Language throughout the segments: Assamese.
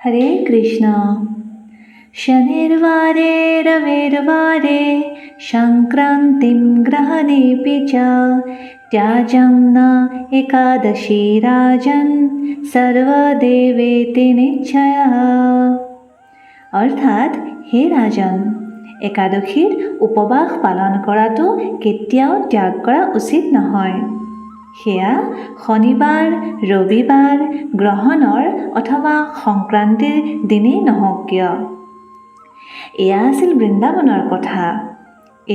हरे कृष्ण। शनिर्वारे रविर्वारे संक्रान्तिं ग्रहणेऽपि च त्याजं न एकादशी राजन् सर्वदेवेति निश्चयः। অৰ্থাৎ হে ৰাজন, একাদশীৰ উপবাস পালন কৰাটো কেতিয়াও ত্যাগ কৰা উচিত নহয়। সেয়া শনিবাৰ, ৰবিবাৰ, গ্ৰহণৰ অথবা সংক্ৰান্তিৰ দিনেই নহওক কিয়। এয়া আছিল বৃন্দাবনৰ কথা।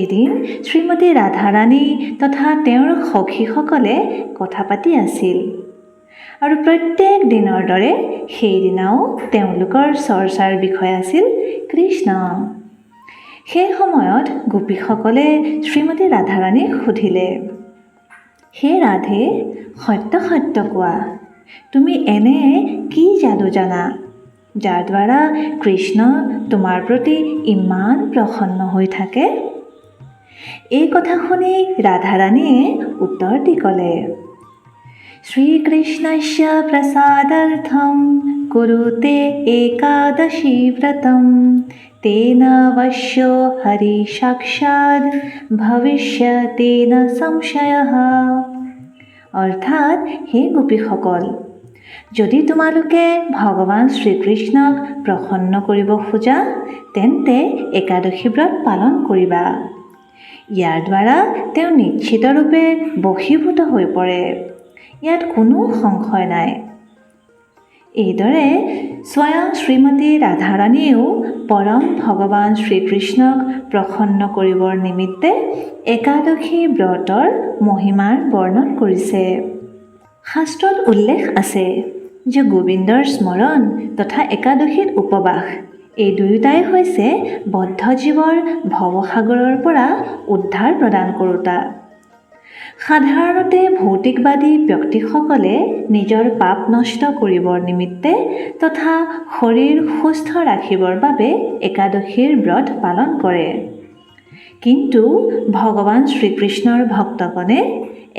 এদিন শ্ৰীমতী ৰাধাৰাণী তথা তেওঁৰ সখীসকলে কথা পাতি আছিল আৰু প্ৰত্যেক দিনৰ দৰে সেইদিনাও তেওঁলোকৰ চৰ্চাৰ বিষয় আছিল কৃষ্ণ। সেই সময়ত গোপীসকলে শ্ৰীমতী ৰাধাৰাণীক সুধিলে, হে ৰাধে, সত্য সত্য কোৱা, তুমি এনে কি যাদু জানা যাৰ দ্বাৰা কৃষ্ণ তোমাৰ প্ৰতি ইমান প্ৰসন্ন হৈ থাকে? এই কথা শুনি ৰাধাৰাণীয়ে উত্তৰ দি ক'লে, শ্ৰীকৃষ্ণস্য প্ৰসাদাৰ্থম কুৰুতে একাদশী ব্ৰতম তেন অৱশ্য হৰি সাক্ষাৎ ভবিষ্যতি ন সংশয়ঃ। অৰ্থাৎ হে গোপীসকল, যদি তোমালোকে ভগৱান শ্ৰীকৃষ্ণক প্ৰসন্ন কৰিব খোজা তেন্তে একাদশী ব্ৰত পালন কৰিবা। ইয়াৰ দ্বাৰা তেওঁ নিশ্চিতৰূপে বশীভূত হৈ পৰে, ইয়াত কোনো সংশয় নাই। এইদৰে স্বয়ং শ্ৰীমতী ৰাধাৰাণীয়েও পৰম ভগৱান শ্ৰীকৃষ্ণক প্ৰসন্ন কৰিবৰ নিমিত্তে একাদশী ব্ৰতৰ মহিমাৰ বৰ্ণন কৰিছে। শাস্ত্ৰত উল্লেখ আছে যে গোবিন্দৰ স্মৰণ তথা একাদশীৰ উপবাস এই দুয়োটাই হৈছে বদ্ধ জীৱৰ ভৱসাগৰৰ পৰা উদ্ধাৰ প্ৰদান কৰোঁতা। সাধাৰণতে ভৌতিকবাদী ব্যক্তিসকলে নিজৰ পাপ নষ্ট কৰিবৰ নিমিত্তে তথা শৰীৰ সুস্থ ৰাখিবৰ বাবে একাদশীৰ ব্ৰত পালন কৰে। কিন্তু ভগৱান শ্ৰীকৃষ্ণৰ ভক্তগণে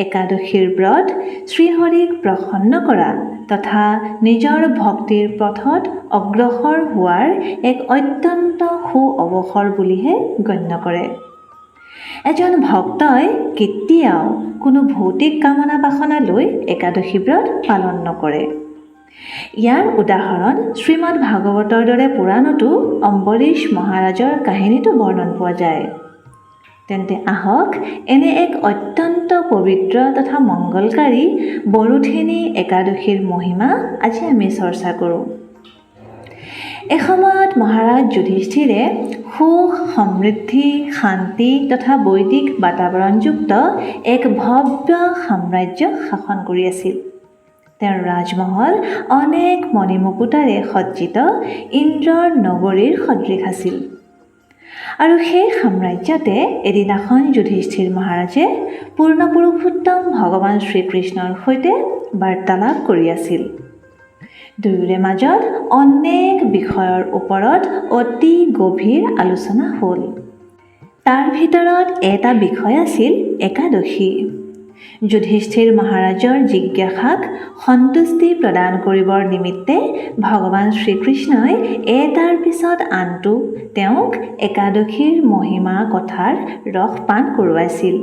একাদশীৰ ব্ৰত শ্ৰীহৰিক প্ৰসন্ন কৰা তথা নিজৰ ভক্তিৰ পথত অগ্ৰসৰ হোৱাৰ এক অত্যন্ত সু অৱসৰ বুলিহে গণ্য কৰে। এজন ভক্তই কেতিয়াও কোনো ভৌতিক কামনা বাসনা লৈ একাদশী ব্ৰত পালন নকৰে। ইয়াৰ উদাহৰণ শ্ৰীমদ ভাগৱতৰ দৰে পুৰাণতো অম্বৰীশ মহাৰাজৰ কাহিনীটো বৰ্ণন পোৱা যায়। তেন্তে আহক এনে এক অত্যন্ত পবিত্ৰ তথা মংগলকাৰী বৰুথেনী একাদশীৰ মহিমা আজি আমি চৰ্চা কৰোঁ। এসময়ত মহাৰাজ যুধিষ্ঠিৰে সুখ, সমৃদ্ধি, শান্তি তথা বৈদিক বাতাৱৰণযুক্ত এক ভব্য সাম্ৰাজ্য শাসন কৰি আছিল। তেওঁৰ ৰাজমহল অনেক মণিমুকুতাৰে সজ্জিত ইন্দ্ৰৰ নগৰীৰ সদৃশ আছিল। আৰু সেই সাম্ৰাজ্যতে এদিনাখন যুধিষ্ঠিৰ মহাৰাজে পূৰ্ণ পুৰুষোত্তম ভগৱান শ্ৰীকৃষ্ণৰ সৈতে বাৰ্তালাপ কৰি আছিল। দুয়োৰে মাজত অনেক বিষয়ৰ ওপৰত অতি গভীৰ আলোচনা হ'ল। তাৰ ভিতৰত এটা বিষয় আছিল একাদশী। যুধিষ্ঠিৰ মহাৰাজৰ জিজ্ঞাসাক সন্তুষ্টি প্ৰদান কৰিবৰ নিমিত্তে ভগৱান শ্ৰীকৃষ্ণই এটাৰ পিছত আনটো তেওঁক একাদশীৰ মহিমা কথাৰ ৰস পান কৰোৱাইছিল।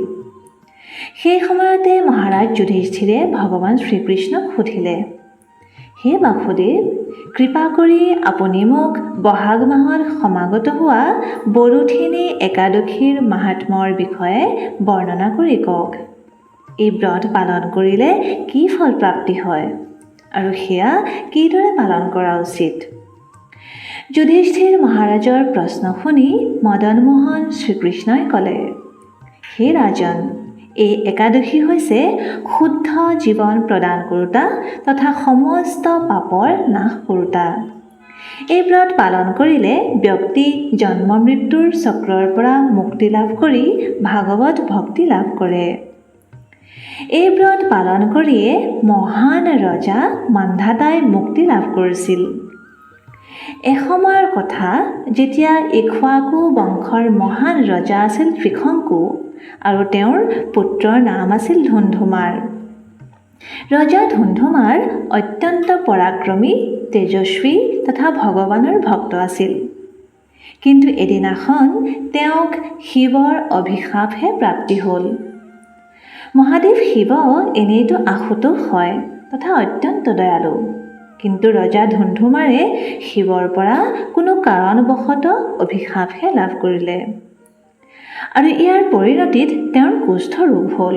সেই সময়তে মহাৰাজ যুধিষ্ঠিৰে ভগৱান শ্ৰীকৃষ্ণক সুধিলে, হে বাসুদেৱ, কৃপা কৰি আপুনি মোক বহাগ মাহত সমাগত হোৱা বৰুথেনী একাদশীৰ মাহাত্ম্যৰ বিষয়ে বৰ্ণনা কৰি কওক। এই ব্ৰত পালন কৰিলে কি ফল প্ৰাপ্তি হয় আৰু সেয়া কিদৰে পালন কৰা উচিত? যুধিষ্ঠিৰ মহাৰাজৰ প্ৰশ্ন শুনি মদন মোহন শ্ৰীকৃষ্ণই ক'লে, হে ৰাজন, এই একাদশী হৈছে শুদ্ধ জীৱন প্ৰদান কৰোঁতা তথা সমস্ত পাপৰ নাশ কৰোঁতা। এই ব্ৰত পালন কৰিলে ব্যক্তি জন্ম মৃত্যুৰ চক্ৰৰ পৰা মুক্তি লাভ কৰি ভাগৱত ভক্তি লাভ কৰে। এই ব্ৰত পালন কৰিয়ে মহান ৰজা মান্ধাতাই মুক্তি লাভ কৰিছিল। এসময়ৰ কথা যেতিয়া ইক্ষ্বাকু বংশৰ মহান ৰজা আছিল ত্ৰিশংকু আৰু তেওঁৰ পুত্ৰৰ নাম আছিল ধুন্ধুমাৰ। ৰজা ধুন্ধুমাৰ অত্যন্ত পৰাক্ৰমী, তেজস্বী তথা ভগৱানৰ ভক্ত আছিল। কিন্তু এদিনাখন তেওঁক শিৱৰ অভিশাপহে প্ৰাপ্তি হ'ল। মহাদেৱ শিৱ এনেইতো আশুতোষ হয় তথা অত্যন্ত দয়ালু, কিন্তু ৰজা ধুন্ধুমাৰে শিৱৰ পৰা কোনো কাৰণবশতঃ অভিশাপহে লাভ কৰিলে আৰু ইয়াৰ পৰিণতিত তেওঁৰ কুষ্ঠ ৰোগ হ'ল।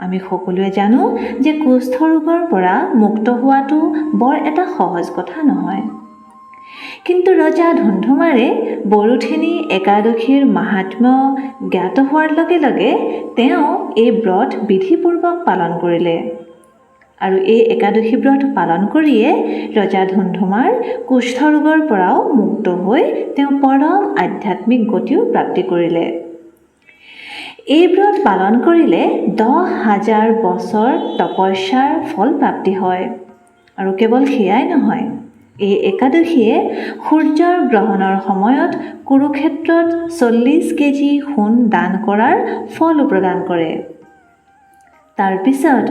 আমি সকলোৱে জানো যে কুষ্ঠ ৰোগৰ পৰা মুক্ত হোৱাটো বৰ এটা সহজ কথা নহয়। কিন্তু ৰজা ধুন্ধুমাৰে বৰুথেনী একাদশীৰ মাহাত্ম্য জ্ঞাত হোৱাৰ লগে লগে তেওঁ এই ব্ৰত বিধিপূৰ্বক পালন কৰিলে আৰু এই একাদশী ব্ৰত পালন কৰিয়ে ৰজা ধুন্ধুমাৰ কুষ্ঠ ৰোগৰ পৰাও মুক্ত হৈ তেওঁ পৰম আধ্যাত্মিক গতিও প্ৰাপ্তি কৰিলে। এই ব্ৰত পালন কৰিলে 10,000 বছৰ তপস্যাৰ ফল প্ৰাপ্তি হয় আৰু কেৱল সেয়াই নহয়, এই একাদশীয়ে সূৰ্যৰ গ্ৰহণৰ সময়ত কুৰুক্ষেত্ৰত 40 কেজি সোণ দান কৰাৰ ফলো প্ৰদান কৰে। তাৰ পিছত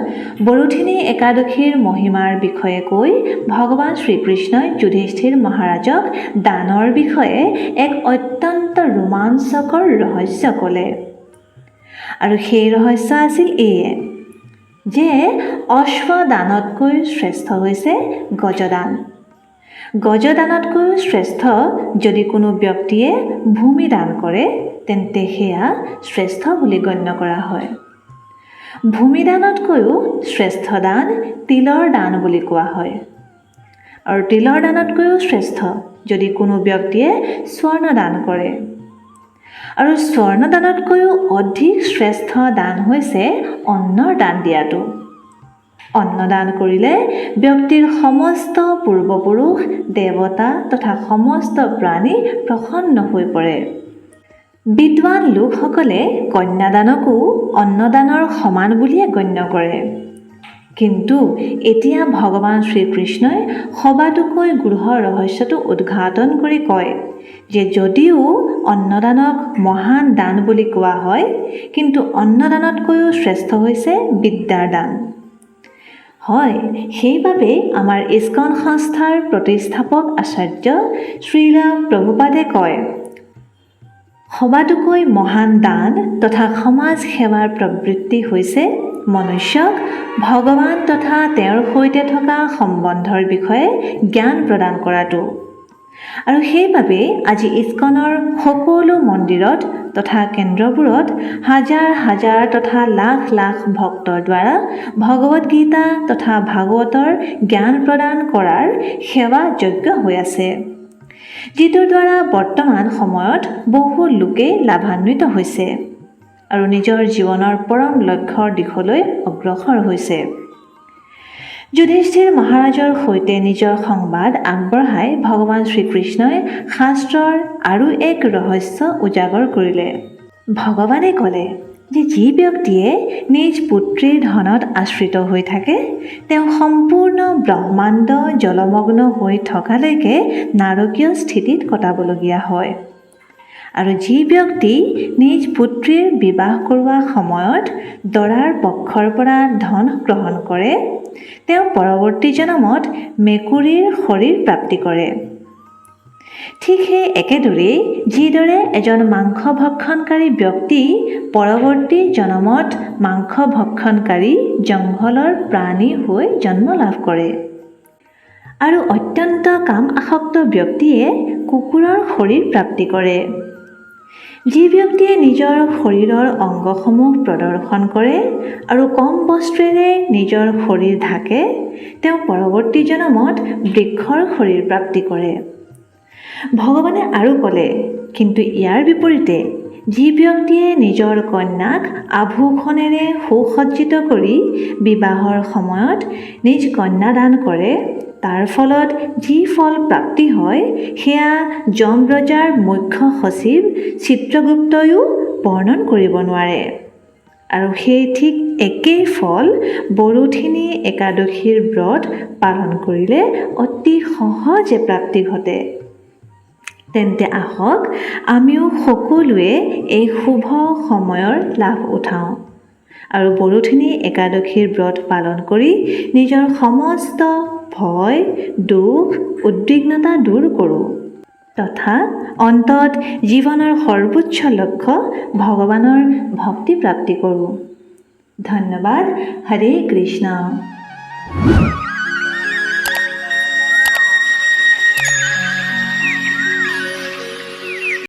বৰুথেনী একাদশীৰ মহিমাৰ বিষয়ে কৈ ভগৱান শ্ৰীকৃষ্ণই যুধিষ্ঠিৰ মহাৰাজক দানৰ বিষয়ে এক অত্যন্ত ৰোমাঞ্চকৰ ৰহস্য ক'লে আৰু সেই ৰহস্য আছিল এয়ে যে অশ্বদানতকৈ শ্ৰেষ্ঠ হৈছে গজদান। গজদানতকৈ শ্ৰেষ্ঠ যদি কোনো ব্যক্তিয়ে ভূমি দান কৰে তেন্তে সেয়া শ্ৰেষ্ঠ বুলি গণ্য কৰা হয়। ভূমিদানতকৈও শ্ৰেষ্ঠ দান তিলৰ দান বুলি কোৱা হয় আৰু তিলৰ দানতকৈও শ্ৰেষ্ঠ যদি কোনো ব্যক্তিয়ে স্বৰ্ণ দান কৰে আৰু স্বৰ্ণদানতকৈও অধিক শ্ৰেষ্ঠ দান হৈছে অন্নৰ দান দিয়াটো। অন্নদান কৰিলে ব্যক্তিৰ সমস্ত পূৰ্বপুৰুষ, দেৱতা তথা সমস্ত প্ৰাণী প্ৰসন্ন হৈ পৰে। বিদ্বান লোকসকলে কন্যাদানকো অন্নদানৰ সমান বুলিয়ে গণ্য কৰে। কিন্তু এতিয়া ভগৱান শ্ৰীকৃষ্ণই সবাতোকৈ গূঢ় ৰহস্যটো উদ্ঘাটন কৰি কয় যে যদিও অন্নদানক মহান দান বুলি কোৱা হয়, কিন্তু অন্নদানতকৈও শ্ৰেষ্ঠ হৈছে বিদ্যাৰ দান। হয়, সেইবাবে আমাৰ ইস্কন সংস্থাৰ প্ৰতিষ্ঠাপক আচাৰ্য শ্ৰীল প্ৰভুপাদে কয়, সবাতোকৈ মহান দান তথা সমাজ সেৱাৰ প্ৰবৃত্তি হৈছে মনুষ্যক ভগৱান তথা তেওঁৰ সৈতে থকা সম্বন্ধৰ বিষয়ে জ্ঞান প্ৰদান কৰাটো। আৰু সেইবাবে আজি ইস্কনৰ সকলো মন্দিৰত তথা কেন্দ্ৰবোৰত হাজাৰ হাজাৰ তথা লাখ লাখ ভক্তৰ দ্বাৰা ভগৱদ গীতা তথা ভাগৱতৰ জ্ঞান প্ৰদান কৰাৰ সেৱা যজ্ঞ হৈ আছে, যিটোৰ দ্বাৰা বৰ্তমান সময়ত বহু লোকে লাভান্বিত হৈছে আৰু নিজৰ জীৱনৰ পৰম লক্ষ্যৰ দিশলৈ অগ্ৰসৰ হৈছে। যুধিষ্ঠিৰ মহাৰাজৰ সৈতে নিজৰ সংবাদ আগবঢ়াই ভগৱান শ্ৰীকৃষ্ণই শাস্ত্ৰৰ আৰু এক ৰহস্য উজাগৰ কৰিলে। ভগৱানে ক'লে যে যি ব্যক্তিয়ে নিজ পুত্ৰীৰ ধনত আশ্ৰিত হৈ থাকে তেওঁ সম্পূৰ্ণ ব্ৰহ্মাণ্ড জলমগ্ন হৈ থকালৈকে নাৰকীয় স্থিতিত কটাবলগীয়া হয় আৰু যি ব্যক্তি নিজ পুত্ৰীৰ বিবাহ কৰোৱা সময়ত দৰাৰ পক্ষৰ পৰা ধন গ্ৰহণ কৰে তেওঁ পৰৱৰ্তী জন্মত মেকুৰীৰ শৰীৰ প্ৰাপ্তি কৰে। ঠিক সেই একেদৰেই যিদৰে এজন মাংস ভক্ষণকাৰী ব্যক্তি পৰৱৰ্তী জন্মত মাংস ভক্ষণকাৰী জংঘলৰ প্ৰাণী হৈ জন্ম লাভ কৰে আৰু অত্যন্ত কাম আসক্ত ব্যক্তিয়ে কুকুৰৰ শৰীৰ প্ৰাপ্তি কৰে। যি ব্যক্তিয়ে নিজৰ শৰীৰৰ অংগসমূহ প্ৰদৰ্শন কৰে আৰু কম বস্ত্ৰেৰে নিজৰ শৰীৰ ঢাকে তেওঁ পৰৱৰ্তী জন্মত বৃক্ষৰ শৰীৰ প্ৰাপ্তি কৰে। ভগৱানে আৰু ক'লে, কিন্তু ইয়াৰ বিপৰীতে যি ব্যক্তিয়ে নিজৰ কন্যাক আভূষণেৰে সুসজ্জিত কৰি বিবাহৰ সময়ত নিজ কন্যা দান কৰে তাৰ ফলত যি ফল প্ৰাপ্তি হয় সেয়া যমৰজাৰ মুখ্য সচিব চিত্ৰগুপ্তয়ো বৰ্ণন কৰিব নোৱাৰে আৰু সেই ঠিক একেই ফল বৰুথেনী একাদশীৰ ব্ৰত পালন কৰিলে অতি সহজে প্ৰাপ্তি ঘটে। তেন্তে আহক আমিও সকলোৱে এই শুভ সময়ৰ লাভ উঠাওঁ আৰু বৰথিনী একাদশীৰ ব্ৰত পালন কৰি নিজৰ সমস্ত ভয়, দুখ, উদ্বিগ্নতা দূৰ কৰোঁ তথা অন্তত জীৱনৰ সৰ্বোচ্চ লক্ষ্য ভগৱানৰ ভক্তি প্ৰাপ্তি কৰোঁ। ধন্যবাদ। হৰে কৃষ্ণ।